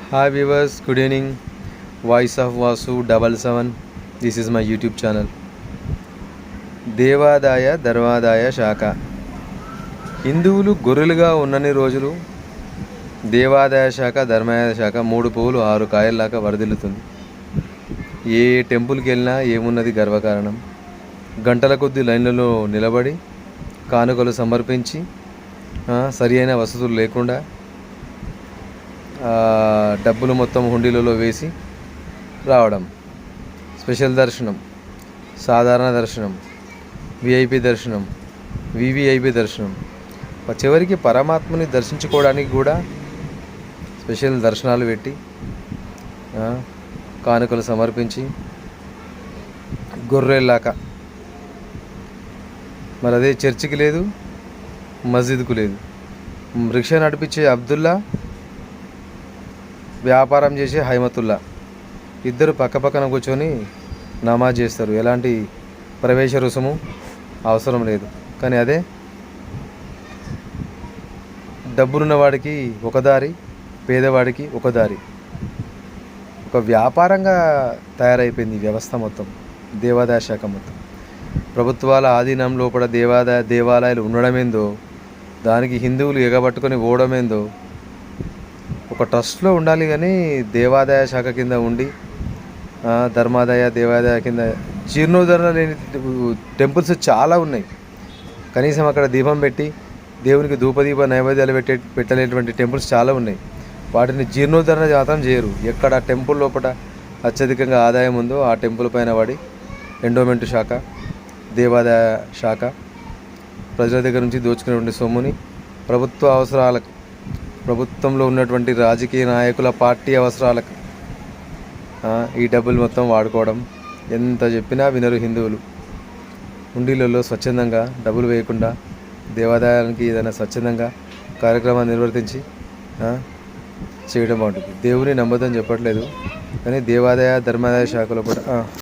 Hi viewers, good evening. Voice of Vasu 77. This is my YouTube channel. దేవాదాయ ధర్మాదాయ శాఖ. హిందువులు గొర్రెలుగా ఉన్నన్ని రోజులు దేవాదాయ శాఖ ధర్మాదాయ శాఖ 3 పువ్వులు 6 కాయల్లాగా వరదిల్లుతుంది. ఏ టెంపుల్కి వెళ్ళినా ఏమున్నది గర్వకారణం. గంటల కొద్ది లైన్లలో నిలబడి కానుకలు సమర్పించి సరి అయిన వసతులు లేకుండా డబ్బులు మొత్తం హుండీలలో వేసి రావడం. స్పెషల్ దర్శనం, సాధారణ దర్శనం, విఐపి దర్శనం, వివిఐపి దర్శనం, చివరికి పరమాత్మని దర్శించుకోవడానికి కూడా స్పెషల్ దర్శనాలు పెట్టి కానుకలు సమర్పించి గొర్రెల్లాక. మరి అదే చర్చికి లేదు, మస్జిద్కు లేదు. రిక్షా నడిపించే అబ్దుల్లా, వ్యాపారం చేసే హైమతుల్లా ఇద్దరు పక్కపక్కన కూర్చొని నమాజ్ చేస్తారు. ఎలాంటి ప్రవేశ రుసుము అవసరం లేదు. కానీ అదే డబ్బులున్న వాడికి ఒక దారి, పేదవాడికి ఒక దారి. ఒక వ్యాపారంగా తయారైపోయింది ఈ వ్యవస్థ మొత్తం, దేవాదాయ శాఖ మొత్తం. ప్రభుత్వాల ఆధీనం లోపల దేవాలయాలు ఉండడమేందో, దానికి హిందువులు ఎగబట్టుకొని పోవడమేందో. ఒక ట్రస్ట్లో ఉండాలి కానీ దేవాదాయ శాఖ కింద ఉండి ధర్మాదాయ దేవాదాయ కింద జీర్ణోద్ధరణ లేని టెంపుల్స్ చాలా ఉన్నాయి. కనీసం అక్కడ దీపం పెట్టి దేవునికి ధూపదీప నైవేద్యాలు పెట్టలేటువంటి టెంపుల్స్ చాలా ఉన్నాయి. వాటిని జీర్ణోద్ధరణ మాత్రం చేయరు. ఎక్కడ టెంపుల్ లోపల అత్యధికంగా ఆదాయం ఉందో ఆ టెంపుల్ పైన వాడి ఎండోమెంట్ శాఖ, దేవాదాయ శాఖ ప్రజల దగ్గర నుంచి దోచుకునేటువంటి సొమ్ముని ప్రభుత్వ అవసరాలకు, ప్రభుత్వంలో ఉన్నటువంటి రాజకీయ నాయకుల పార్టీ అవసరాలకు ఈ డబ్బులు మొత్తం వాడుకోవడం. ఎంత చెప్పినా వినరు హిందువులు. హుండీలలో స్వచ్ఛందంగా డబ్బులు వేయకుండా దేవాదాయానికి ఏదైనా స్వచ్ఛందంగా కార్యక్రమాన్ని నిర్వర్తించి చేయడం బాగుంటుంది. దేవుని నమ్మదని చెప్పట్లేదు, కానీ దేవాదాయ ధర్మాదాయ శాఖలో కూడా